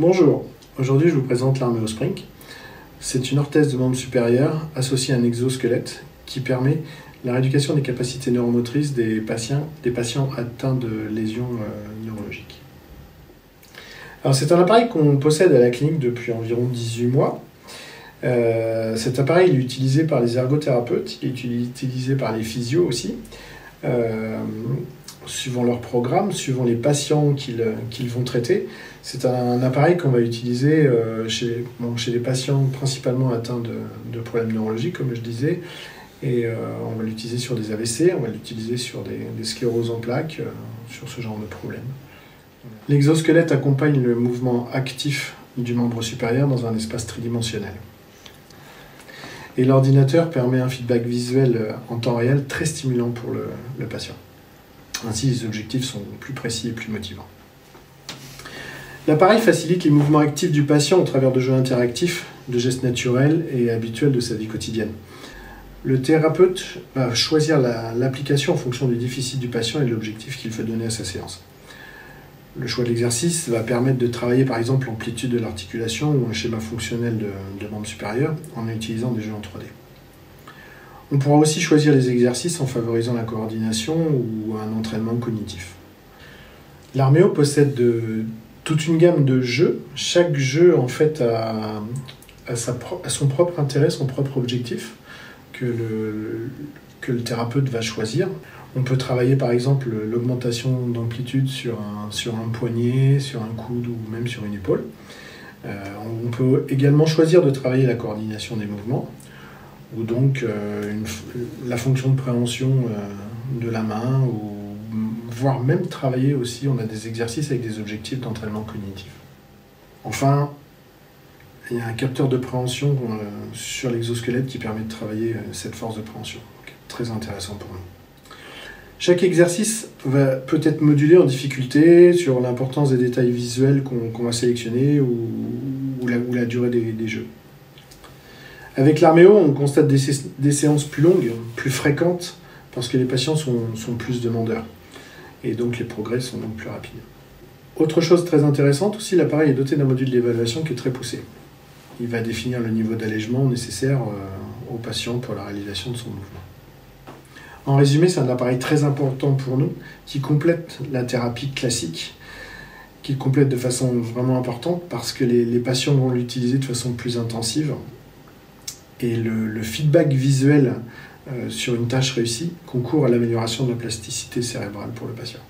Bonjour, aujourd'hui je vous présente l'Arméo Sprink. C'est une orthèse de membre supérieur associée à un exosquelette qui permet la rééducation des capacités neuromotrices des patients atteints de lésions neurologiques. Alors c'est un appareil qu'on possède à la clinique depuis environ 18 mois. Cet appareil est utilisé par les ergothérapeutes, il est utilisé par les physios aussi, suivant leur programme, suivant les patients qu'ils vont traiter. C'est un appareil qu'on va utiliser chez les patients principalement atteints de problèmes neurologiques, comme je disais, et on va l'utiliser sur des AVC, on va l'utiliser sur des scléroses en plaques, sur ce genre de problème. L'exosquelette accompagne le mouvement actif du membre supérieur dans un espace tridimensionnel. Et l'ordinateur permet un feedback visuel en temps réel très stimulant pour le patient. Ainsi, les objectifs sont plus précis et plus motivants. L'appareil facilite les mouvements actifs du patient au travers de jeux interactifs, de gestes naturels et habituels de sa vie quotidienne. Le thérapeute va choisir l'application en fonction du déficit du patient et de l'objectif qu'il veut donner à sa séance. Le choix de l'exercice va permettre de travailler par exemple l'amplitude de l'articulation ou un schéma fonctionnel de membre supérieur en utilisant des jeux en 3D. On pourra aussi choisir les exercices en favorisant la coordination ou un entraînement cognitif. L'Arméo possède toute une gamme de jeux. Chaque jeu en fait a son propre intérêt, son propre objectif que le thérapeute va choisir. On peut travailler par exemple l'augmentation d'amplitude sur un poignet, sur un coude ou même sur une épaule. On peut également choisir de travailler la coordination des mouvements ou donc la fonction de préhension de la main, ou voire même travailler aussi, on a des exercices avec des objectifs d'entraînement cognitif. Enfin, il y a un capteur de préhension sur l'exosquelette qui permet de travailler cette force de préhension, donc très intéressant pour nous. Chaque exercice peut être modulé en difficulté sur l'importance des détails visuels qu'on va sélectionner ou la durée des jeux. Avec l'Arméo, on constate des séances plus longues, plus fréquentes, parce que les patients sont plus demandeurs. Et donc les progrès sont donc plus rapides. Autre chose très intéressante aussi, l'appareil est doté d'un module d'évaluation qui est très poussé. Il va définir le niveau d'allègement nécessaire au patient pour la réalisation de son mouvement. En résumé, c'est un appareil très important pour nous, qui complète la thérapie classique, qui complète de façon vraiment importante, parce que les patients vont l'utiliser de façon plus intensive. Et le feedback visuel sur une tâche réussie concourt à l'amélioration de la plasticité cérébrale pour le patient.